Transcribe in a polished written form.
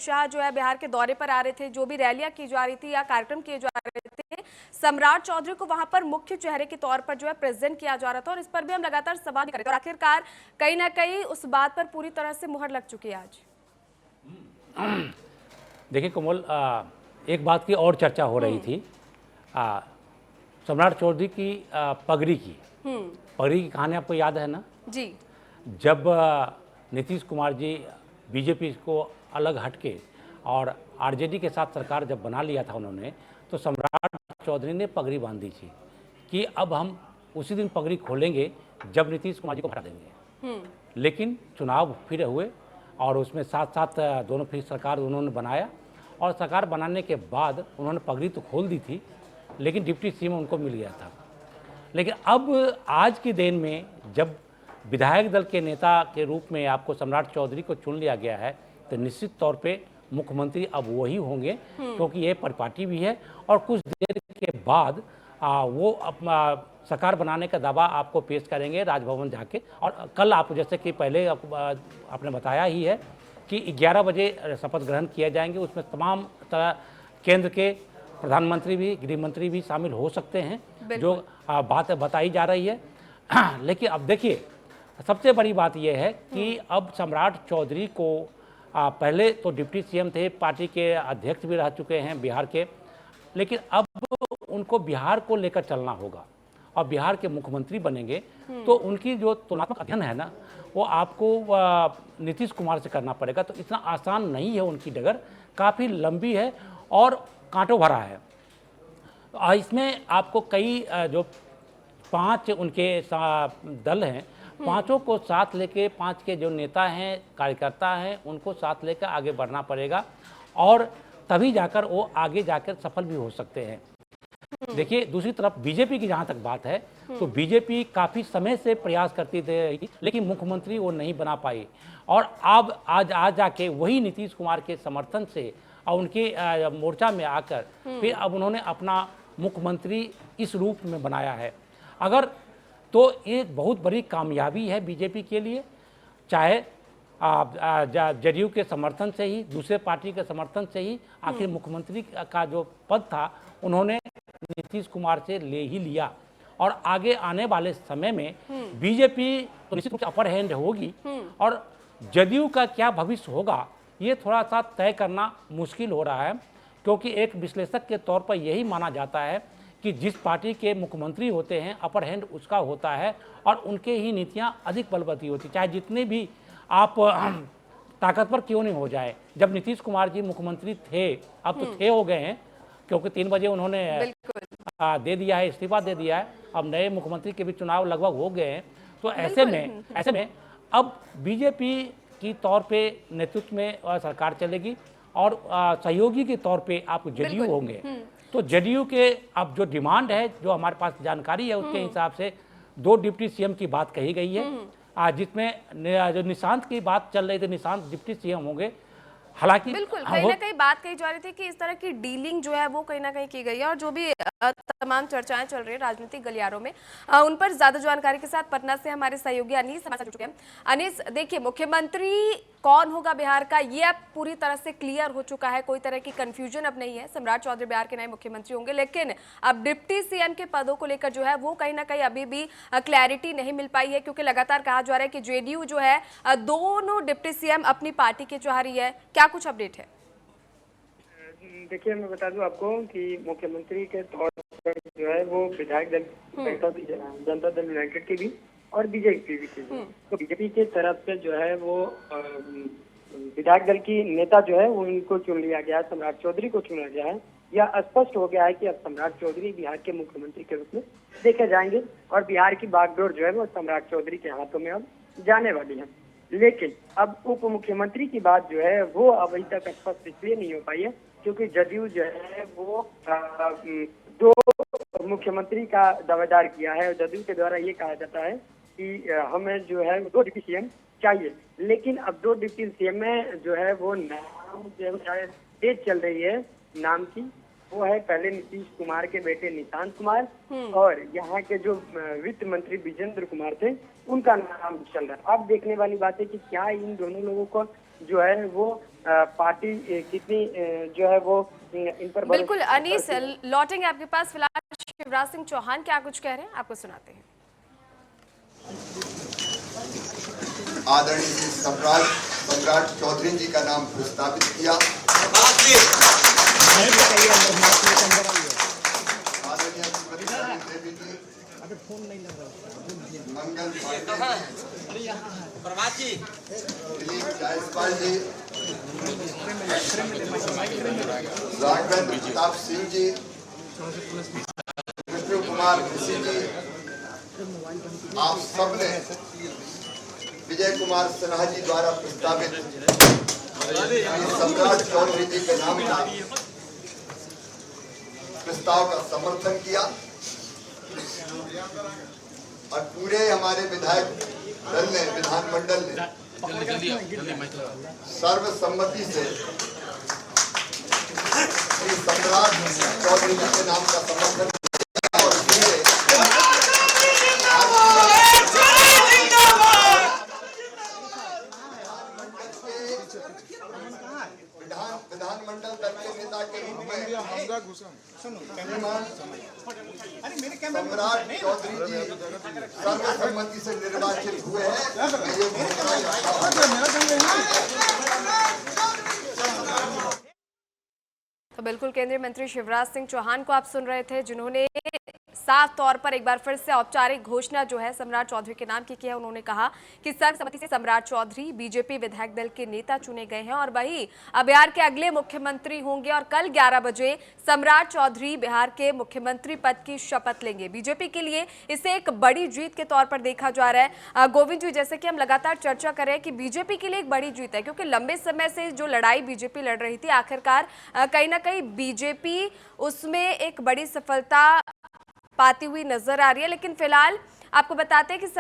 शाह जो है बिहार के दौरे पर आ रहे थे, जो भी रैलियां की जा रही थी या कार्यक्रम किए जा रहे थे, सम्राट चौधरी को वहां पर मुख्य चेहरे के तौर पर जो है प्रेजेंट किया जा रहा था और इस पर भी हम लगातार सवाल कर रहे थे और आखिरकार कहीं ना कहीं उस बात पर पूरी तरह से मुहर लग चुकी है आज। देखिए कोमल, एक बात की और चर्चा हो रही थी सम्राट चौधरी की पगड़ी की। पगड़ी की कहानी आपको याद है ना जी। जब नीतीश कुमार जी बीजेपी को अलग हटके और आरजेडी के साथ सरकार जब बना लिया था उन्होंने, तो सम्राट चौधरी ने पगड़ी बांधी थी कि अब हम उसी दिन पगड़ी खोलेंगे जब नीतीश कुमार जी को हटा देंगे। लेकिन चुनाव फिर हुए और उसमें साथ साथ दोनों फिर सरकार उन्होंने बनाया और सरकार बनाने के बाद उन्होंने पगड़ी तो खोल दी थी, लेकिन डिप्टी सीएम उनको मिल गया था। लेकिन अब आज के दिन में जब विधायक दल के नेता के रूप में आपको सम्राट चौधरी को चुन लिया गया है, तो निश्चित तौर पे मुख्यमंत्री अब वही होंगे, क्योंकि ये परिपाटी भी है और कुछ देर के बाद वो सरकार बनाने का दावा आपको पेश करेंगे राजभवन जाके। और कल आप जैसे कि पहले आपने बताया ही है कि 11 बजे शपथ ग्रहण किए जाएंगे, उसमें तमाम तरह केंद्र के प्रधानमंत्री भी, गृह मंत्री भी शामिल हो सकते हैं, जो बात बताई जा रही है। लेकिन अब देखिए, सबसे बड़ी बात यह है कि अब सम्राट चौधरी को पहले तो डिप्टी सीएम थे, पार्टी के अध्यक्ष भी रह चुके हैं बिहार के, लेकिन अब उनको बिहार को लेकर चलना होगा और बिहार के मुख्यमंत्री बनेंगे, तो उनकी जो तुलनात्मक अध्ययन है ना, वो आपको नीतीश कुमार से करना पड़ेगा। तो इतना आसान नहीं है, उनकी डगर काफ़ी लंबी है और कांटों भरा है। इसमें आपको कई जो 5 उनके दल हैं, पांचों को साथ लेके, 5 के जो नेता हैं, कार्यकर्ता हैं, उनको साथ लेकर आगे बढ़ना पड़ेगा और तभी जाकर वो आगे जाकर सफल भी हो सकते हैं। देखिए, दूसरी तरफ बीजेपी की जहां तक बात है, तो बीजेपी काफी समय से प्रयास करती थी, लेकिन मुख्यमंत्री वो नहीं बना पाई और अब आज जाके वही नीतीश कुमार के समर्थन से और उनके मोर्चा में आकर फिर अब उन्होंने अपना मुख्यमंत्री इस रूप में बनाया है। अगर तो ये बहुत बड़ी कामयाबी है बीजेपी के लिए, चाहे जदयू के समर्थन से ही, दूसरे पार्टी के समर्थन से ही आखिर मुख्यमंत्री का जो पद था उन्होंने नीतीश कुमार से ले ही लिया और आगे आने वाले समय में बीजेपी तो निश्चित रूप से अपर हैंड होगी और जदयू का क्या भविष्य होगा ये थोड़ा सा तय करना मुश्किल हो रहा है, क्योंकि एक विश्लेषक के तौर पर यही माना जाता है कि जिस पार्टी के मुख्यमंत्री होते हैं अपर हैंड उसका होता है और उनके ही नीतियां अधिक बलवती होती, चाहे जितने भी आप ताकतवर क्यों नहीं हो जाए। जब नीतीश कुमार जी मुख्यमंत्री थे, अब तो थे हो गए हैं क्योंकि 3 बजे उन्होंने दे दिया है, इस्तीफा दे दिया है, अब नए मुख्यमंत्री के भी चुनाव लगभग हो गए हैं। तो ऐसे में अब बीजेपी की तौर पे नेतृत्व में सरकार चलेगी और सहयोगी के तौर पे आप जदयू होंगे। तो जदयू के अब जो डिमांड है, जो हमारे पास जानकारी है, उसके हिसाब से 2 डिप्टी सीएम की बात कही गई है, जिसमें जो निशांत की बात चल रही थी, निशांत डिप्टी सीएम होंगे। हालांकि बिल्कुल कहीं ना कहीं बात कही जा रही थी कि इस तरह की डीलिंग जो है वो कहीं ना कहीं की गई है और जो भी तमाम चर्चाएं चल रही है राजनीतिक गलियारों में, उन पर ज्यादा जानकारी के साथ पटना से हमारे सहयोगी अनीस हमारे साथ जुड़ चुके हैं। अनीस, देखिए, मुख्यमंत्री कौन होगा बिहार का ये अब पूरी तरह से क्लियर हो चुका है, कोई तरह की कंफ्यूजन अब नहीं है। सम्राट चौधरी बिहार के नए मुख्यमंत्री होंगे, लेकिन अब डिप्टी सीएम के पदों को लेकर जो है वो कहीं ना कहीं अभी भी क्लैरिटी नहीं मिल पाई है, क्योंकि लगातार कहा जा रहा है कि जेडीयू जो है दोनों डिप्टी सीएम अपनी पार्टी के चाह रही है। क्या कुछ अपडेट है? देखिए, मैं बता दूं आपको कि मुख्यमंत्री के तौर पर जो है वो विधायक दल जनता दल यूनाइटेड की भी और बीजेपी की भी। तो बीजेपी के तरफ से जो है वो विधायक दल की नेता जो है वो उनको चुन लिया गया है, सम्राट चौधरी को चुना गया है। यह स्पष्ट हो गया है कि अब सम्राट चौधरी बिहार के मुख्यमंत्री के रूप में देखे जाएंगे और बिहार की बागडोर जो है वो सम्राट चौधरी के हाथों में अब जाने वाली है। लेकिन अब उप मुख्यमंत्री की बात जो है वो अभी तक स्पष्ट इसलिए नहीं हो पाई है क्योंकि जदयू जो है वो 2 मुख्यमंत्री का दावेदार किया है और जदयू के द्वारा ये कहा जाता है कि हमें जो है 2 डिप्टी सीएम चाहिए। लेकिन अब 2 डिप्टी सीएम में जो है वो नाम जो है तेज चल रही है नाम की, वो है पहले नीतीश कुमार के बेटे निशांत कुमार और यहाँ के जो वित्त मंत्री विजेंद्र कुमार थे उनका नाम चल रहा है। अब देखने वाली बात है कि क्या इन दोनों लोगों को जो है वो पार्टी कितनी जो है वो इन पर बिल्कुल अनीस, लौटेंगे आपके पास। फिलहाल शिवराज सिंह चौहान क्या कुछ कह रहे हैं, आपको सुनाते हैं। आदरणीय श्री सम्राट चौधरी जी का नाम प्रस्तावित किया। आदरणीय श्रीमती सरोज देवी जी, मंगल पांडे जी, दिलीप जायसवाल जी, राघवेंद्र प्रताप सिंह जी, विष्णु कुमार ऋषि जी, आप सबने विजय कुमार सिन्हा जी द्वारा प्रस्तावित सम्राट चौधरी जी के नाम का प्रस्ताव का समर्थन किया और पूरे हमारे विधायक दल ने, विधानमंडल ने सर्वसम्मति से श्री सम्राट चौधरी जी के नाम का समर्थन किया और इसलिए विधानमंडल दल के नेता के रूप में सम्राट चौधरी जी सर्वसम्मति से निर्वाचित हुए हैं। तो बिल्कुल केंद्रीय मंत्री शिवराज सिंह चौहान को आप सुन रहे थे, जिन्होंने साफ तौर पर एक बार फिर से औपचारिक घोषणा जो है सम्राट चौधरी के नाम की है। उन्होंने कहा कि सर्वसम्मति से सम्राट चौधरी बीजेपी विधायक दल के नेता चुने गए हैं और वही अब बिहार के अगले मुख्यमंत्री होंगे और कल 11 बजे सम्राट चौधरी बिहार के मुख्यमंत्री पद की शपथ लेंगे। बीजेपी के लिए इसे एक बड़ी जीत के तौर पर देखा जा रहा है। गोविंद जी, जैसे कि हम लगातार चर्चा कर रहे हैं कि बीजेपी के लिए एक बड़ी जीत है, क्योंकि लंबे समय से जो लड़ाई बीजेपी लड़ रही थी, आखिरकार कहीं ना कहीं बीजेपी उसमें एक बड़ी सफलता पाती हुई नजर आ रही है। लेकिन फिलहाल आपको बताते हैं कि